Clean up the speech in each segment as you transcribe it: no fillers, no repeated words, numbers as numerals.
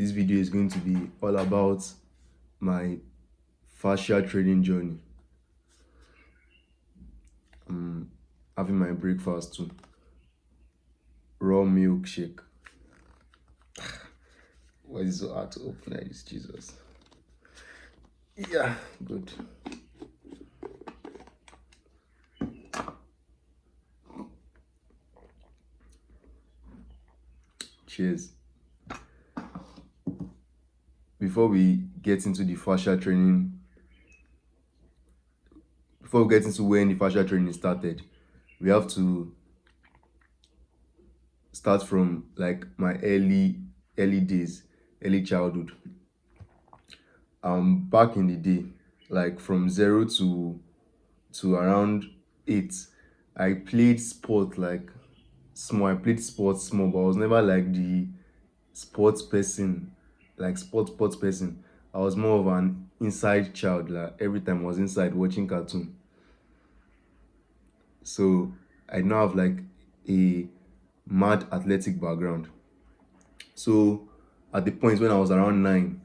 This video is going to be all about my fascia training journey. I'm having my breakfast too. Raw milkshake. Why is it so hard to open like this, Jesus? Yeah, good. Cheers. Before we get into the fascia training, before we get into when the fascia training started, we have to start from like my early days, early childhood. Back in the day, like from 0 to around 8, I played sport like small. I played sports small, but I was never like the sports person, like sports person. I was more of an inside child. Like every time I was inside watching cartoon. So I now have like a mad athletic background. So at the point when I was around 9,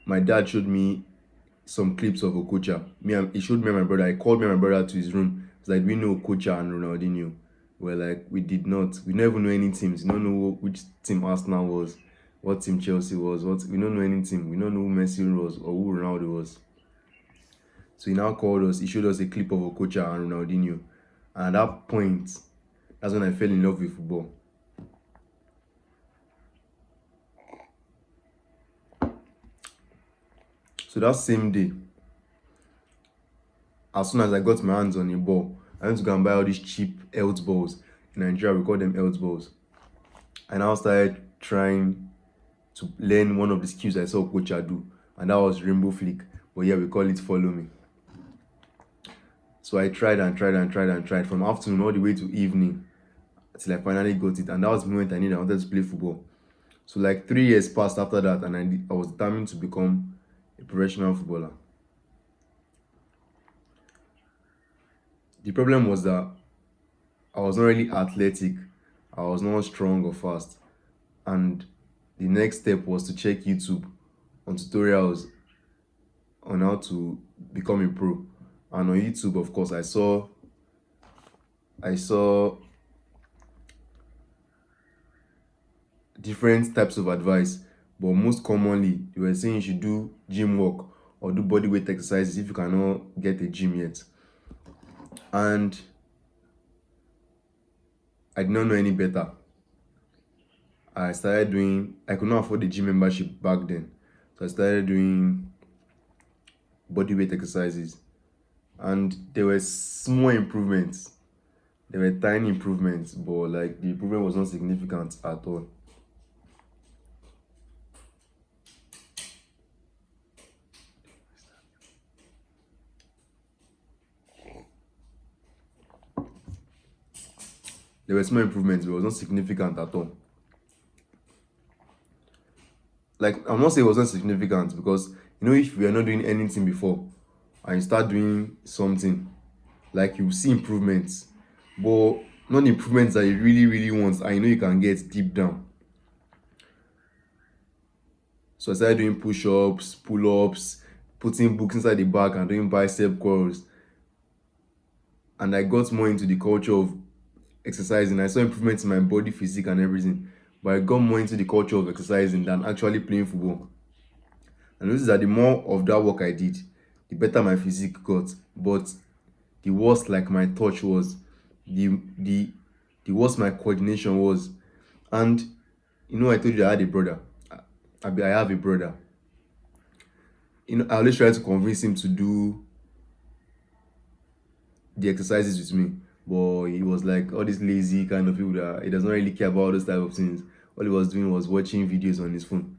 my dad showed me some clips of Okocha. He showed me and my brother. He called me and my brother to his room. He's like, we know Okocha and Ronaldinho. We're like, we did not. We never know any teams. We don't know which team Arsenal was, what team Chelsea was. We don't know any team. We don't know who Messi was or who Ronaldo was. So he now called us. He showed us a clip of Okocha and Ronaldinho. And at that point, that's when I fell in love with football. So that same day, as soon as I got my hands on a ball, I went to go and buy all these cheap health balls. In Nigeria, we call them health balls. And I started trying to learn one of the skills I saw Coach do, and that was rainbow flick. But yeah, we call it follow me. So I tried and tried and tried and tried from afternoon all the way to evening until I finally got it. And that was the moment I wanted to play football. So like 3 years passed after that, and I was determined to become a professional footballer. The problem was that I was not really athletic. I was not strong or fast. And the next step was to check YouTube on tutorials on how to become a pro. And on YouTube, of course, I saw different types of advice, but most commonly they were saying you should do gym work or do body weight exercises if you cannot get a gym yet. And I did not know any better. I could not afford the gym membership back then. So I started doing body weight exercises. And there were small improvements. There were tiny improvements, but like the improvement was not significant at all. There were small improvements, but it was not significant at all. Like, I'm not saying it was not significant because, if we are not doing anything before and you start doing something, like you see improvements, but not the improvements that you really, really want and you can get deep down. So I started doing push-ups, pull-ups, putting books inside the bag and doing bicep curls. And I got more into the culture of exercising. I saw improvements in my body physique and everything, but I got more into the culture of exercising than actually playing football. And noticed that the more of that work I did, the better my physique got. But the worse like my touch was, the worse my coordination was. And I told you I had a brother. I have a brother. I always try to convince him to do the exercises with me, but he was like all these lazy kind of people that he doesn't really care about those type of things. All he was doing was watching videos on his phone.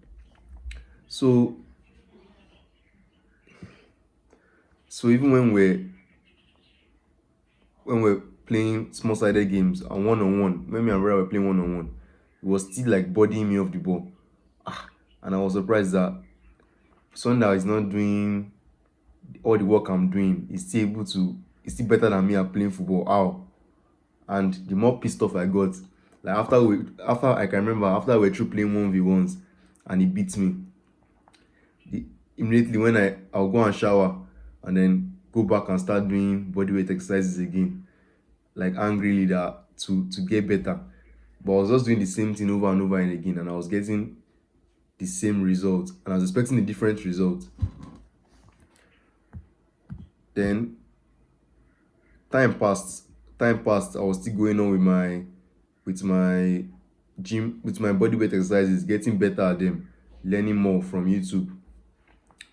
So even when we're playing small-sided games and one-on-one, when me and brother were playing one-on-one, he was still like bodying me off the ball. And I was surprised that someone that is not doing all the work I'm doing is still better than me at playing football. How? And the more pissed off I got, like after I can remember after we were through playing 1v1s, and he beat me. The, Immediately when I'll go and shower and then go back and start doing bodyweight exercises again, like angrily that to get better. But I was just doing the same thing over and over and again, and I was getting the same result, and I was expecting a different result. Then time passed. Time passed. I was still going on with my gym, with my bodyweight exercises, getting better at them, learning more from YouTube.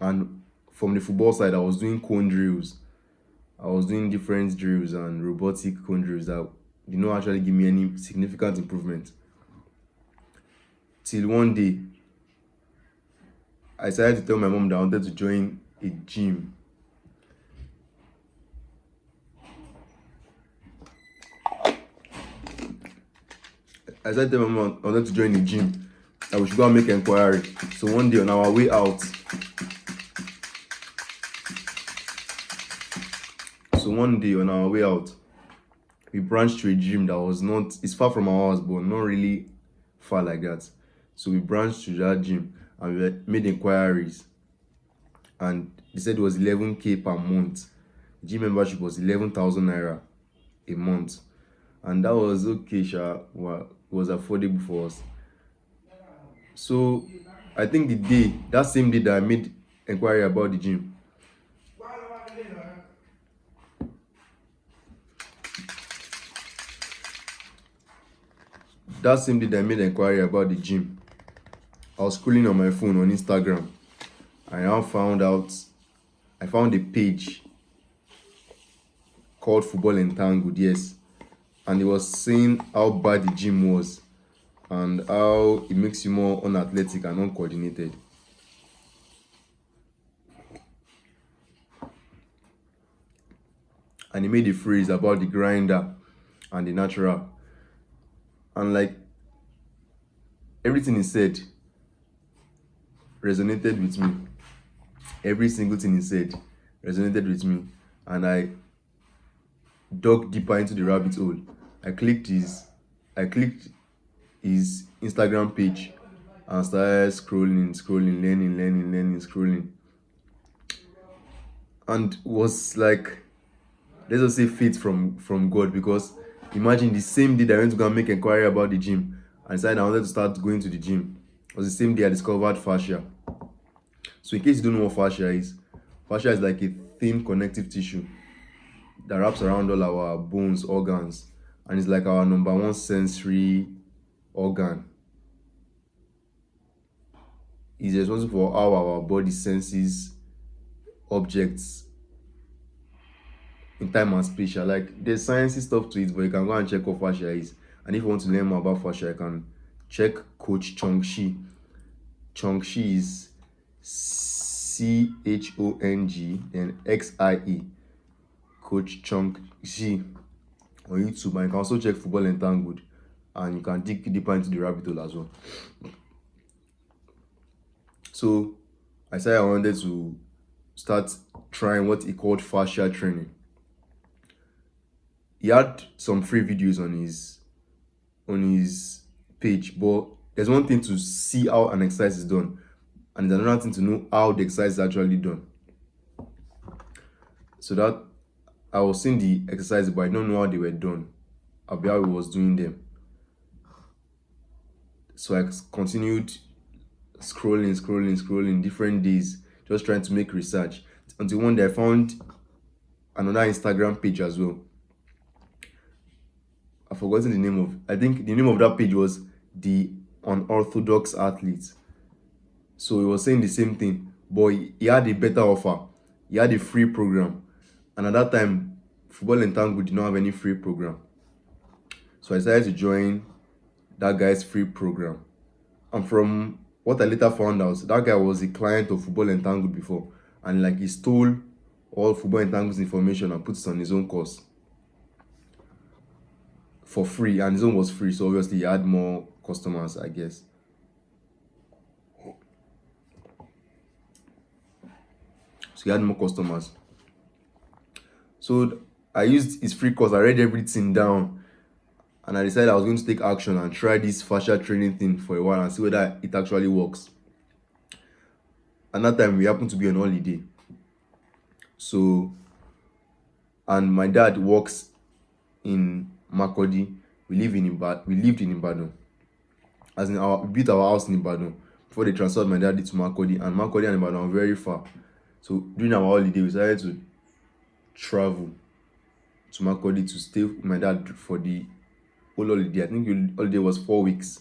And from the football side, I was doing cone drills. I was doing different drills and robotic cone drills that did not actually give me any significant improvement. Till one day, I decided to tell my mom that I wanted to join a gym. I decided to tell my mom I wanted to join a gym, that we should go and make inquiry. So one day on our way out, we branched to a gym that was not, it's far from our house, but not really far like that. So we branched to that gym and we made inquiries, and they said it was 11K per month. Gym membership was 11,000 naira a month, and that was okay, sha. Was affordable for us. So I think that same day that I made inquiry about the gym, that same day that I made inquiry about the gym, I was scrolling on my phone on Instagram. I found a page called Football Entangled, yes. And it was saying how bad the gym was and how it makes you more unathletic and uncoordinated. And he made a phrase about the grinder and the natural. And like everything he said resonated with me. Every single thing he said resonated with me. And I dug deeper into the rabbit hole. I clicked I clicked his Instagram page and started scrolling, learning, scrolling. And was like, let's just say faith from God, because imagine the same day that I went to go and make inquiry about the gym and decided I wanted to start going to the gym. It was the same day I discovered fascia. So in case you don't know what fascia is like a thin connective tissue that wraps around all our bones, organs, and it's like our number one sensory organ. It's responsible for how our body senses objects in time and space. Like there's sciencey stuff to it, but you can go and check what fascia is. And if you want to learn more about fascia, you can check Coach Chong Shi. Chong Shi is Chong, then XIE. Coach Chong Shi on YouTube. And you can also check Football Entangled, and you can dig deeper into the rabbit hole as well. So I said I wanted to start trying what he called fascia training. He had some free videos on his page, but there's one thing to see how an exercise is done, and there's another thing to know how the exercise is actually done. So that I was seeing the exercises, but I don't know how they were done, how he was doing them. So I continued scrolling different days, just trying to make research, until one day I found another Instagram page as well. I've forgotten the name of. I think the name of that page was the Unorthodox Athlete. So he was saying the same thing, but he had a better offer. He had a free program, and at that time, Football Entangled did not have any free program. So I decided to join that guy's free program. And from what I later found out, that guy was a client of Football Entangled before, and like he stole all Football Entangled's information and put it on his own course for free, and his own was free, so obviously he had more customers, I guess. So he had more customers. So I used his free course, I read everything down, and I decided I was going to take action and try this fascia training thing for a while and see whether it actually works. And that time we happened to be on holiday. So, and my dad works in Makodi. We lived in Ibadan. As in we built our house in Ibadan before they transferred my dad to Makodi. And Makodi and Ibadan are very far. So during our holiday, we decided to travel to Makodi to stay with my dad for the whole holiday. I think the holiday was 4 weeks.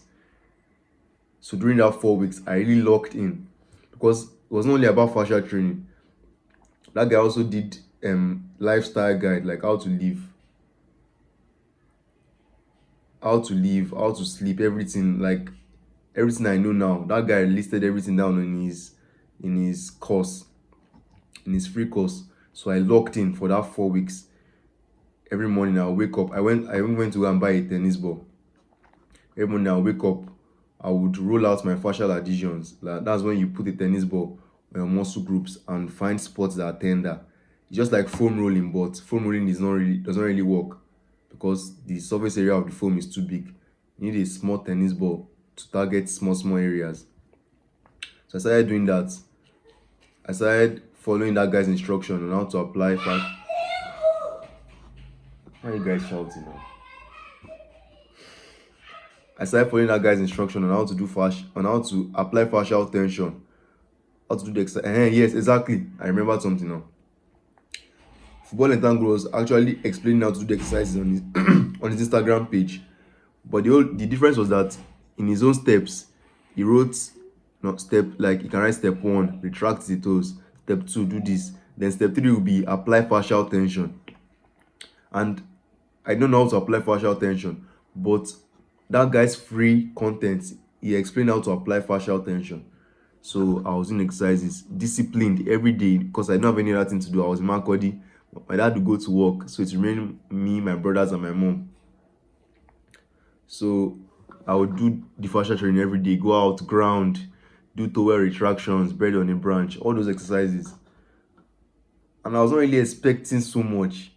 So during that 4 weeks, I really locked in because it was not only about fascia training. That guy also did lifestyle guide, like how to sleep, everything, like everything I know now. That guy listed everything down in his course, in his free course. So I locked in for that 4 weeks. Every morning I'll wake up. I even went to go and buy a tennis ball. Every morning I'll wake up, I would roll out my fascial adhesions. Like, that's when you put a tennis ball on your muscle groups and find spots that are tender. It's just like foam rolling, but foam rolling doesn't really work because the surface area of the foam is too big. You need a small tennis ball to target small areas. So I started doing that. I started following that guy's instruction on how to apply fascia. Why are you guys shouting now? I started following that guy's instruction on how to do fascia, on how to apply fascial tension, how to do the exercise. Yes, exactly. I remember something now. Football Entangle was actually explaining how to do the exercises on his on his Instagram page. But the difference was that in his own steps, he wrote not step like you can write step 1, retract the toes, step 2, do this, then step 3 will be apply fascial tension. And I don't know how to apply fascial tension, but that guy's free content, he explained how to apply fascial tension. So I was doing exercises, disciplined every day because I don't have any other thing to do. I was in Makodi. My dad would go to work, so it remained me, my brothers, and my mom. So I would do the fascia training every day, go out, ground, do towel retractions, bed on a branch, all those exercises. And I was not really expecting so much.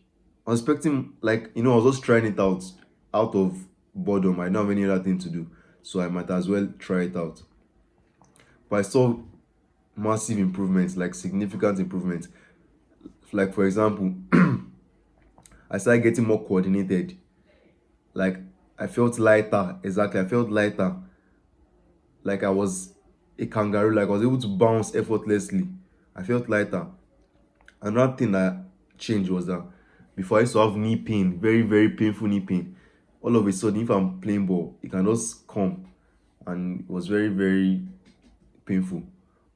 I was expecting, like, I was just trying it out of boredom. I don't have any other thing to do, so I might as well try it out. But I saw massive improvements, like significant improvements. Like, for example, I started getting more coordinated. Like, I felt lighter. Exactly, I felt lighter. Like I was a kangaroo. Like I was able to bounce effortlessly. I felt lighter. Another thing that changed was that before I used to have knee pain, very, very painful knee pain. All of a sudden, if I'm playing ball, it can just come, and it was very, very painful.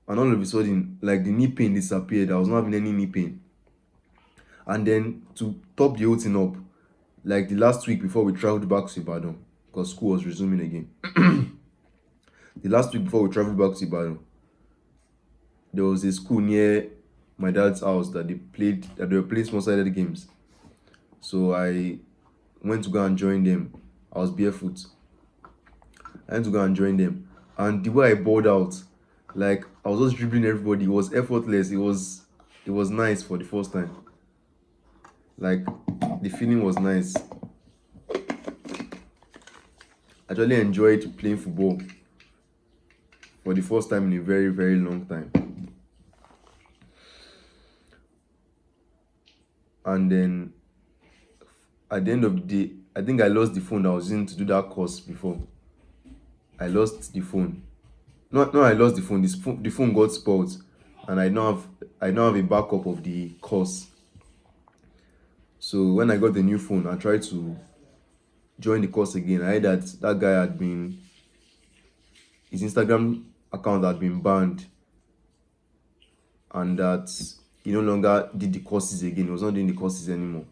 And all of a sudden, like the knee pain disappeared. I was not having any knee pain. And then to top the whole thing up, like the last week before we traveled back to Ibadan, because school was resuming again. The last week before we traveled back to Ibadan, there was a school near my dad's house that they were playing small-sided games. So I went to go and join them. I was barefoot. I went to go and join them. And the way I balled out, like I was just dribbling everybody. It was effortless. It was nice for the first time. Like the feeling was nice. I actually enjoyed playing football for the first time in a very, very long time. And then at the end of the day, I think I lost the phone that I was using to do that course before. I lost the phone. No, I lost the phone. The phone got spoiled, and I now have a backup of the course. So when I got the new phone, I tried to join the course again. I heard that guy had been his Instagram account had been banned, and that he no longer did the courses again. He was not doing the courses anymore.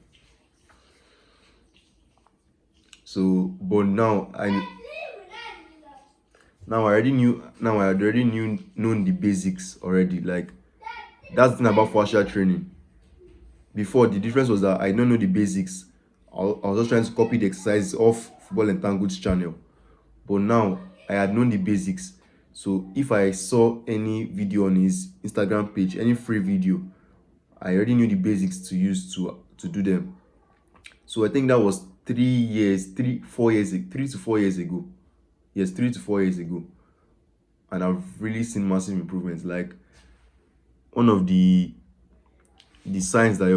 So, but now I had already known the basics already. Like that's the thing about fascia training. Before, the difference was that I don't know the basics. I was just trying to copy the exercises off Football Entangled's channel. But now I had known the basics. So if I saw any video on his Instagram page, any free video, I already knew the basics to use to do them. So I think that was 3 to 4 years ago. Yes, 3 to 4 years ago. And I've really seen massive improvements. Like one of the signs that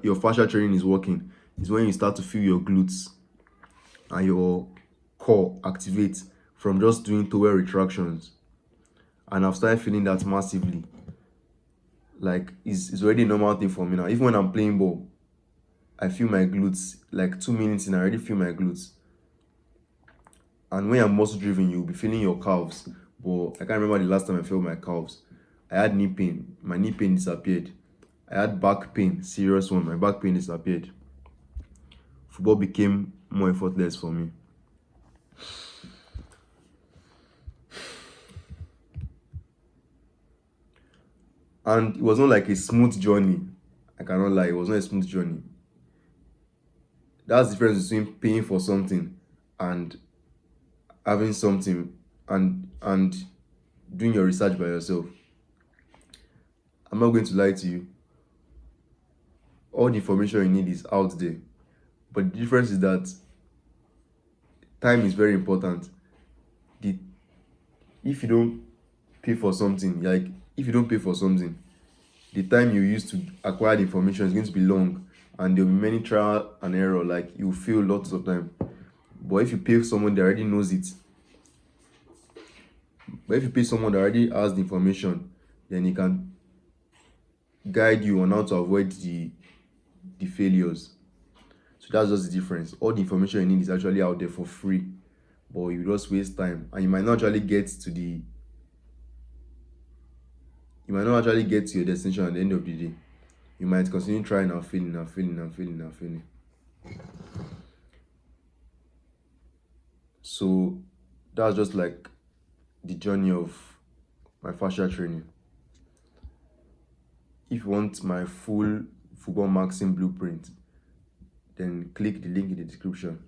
your fascia training is working is when you start to feel your glutes and your core activate from just doing towel retractions. And I've started feeling that massively. Like it's already a normal thing for me now. Even when I'm playing ball, I feel my glutes. Like 2 minutes in, I already feel my glutes. And when you're muscle driven, you'll be feeling your calves. But I can't remember the last time I felt my calves. I had knee pain. My knee pain disappeared. I had back pain, serious one. My back pain disappeared. Football became more effortless for me. And it was not like a smooth journey. I cannot lie, it was not a smooth journey. That's the difference between paying for something and having something and doing your research by yourself. I'm not going to lie to you. All the information you need is out there. But the difference is that time is very important. The if you don't pay for something, like if you don't pay for something, the time you use to acquire the information is going to be long and there'll be many trial and error, like you fail lots of time. But if you pay someone that already knows it, but if you pay someone that already has the information, then he can guide you on how to avoid the failures. So that's just the difference. All the information you need is actually out there for free, but you just waste time and you might not actually get to your destination at the end of the day. You might continue trying and failing and failing and failing and failing. So that's just like the journey of my fascia training. If you want my full football maxing blueprint, then click the link in the description.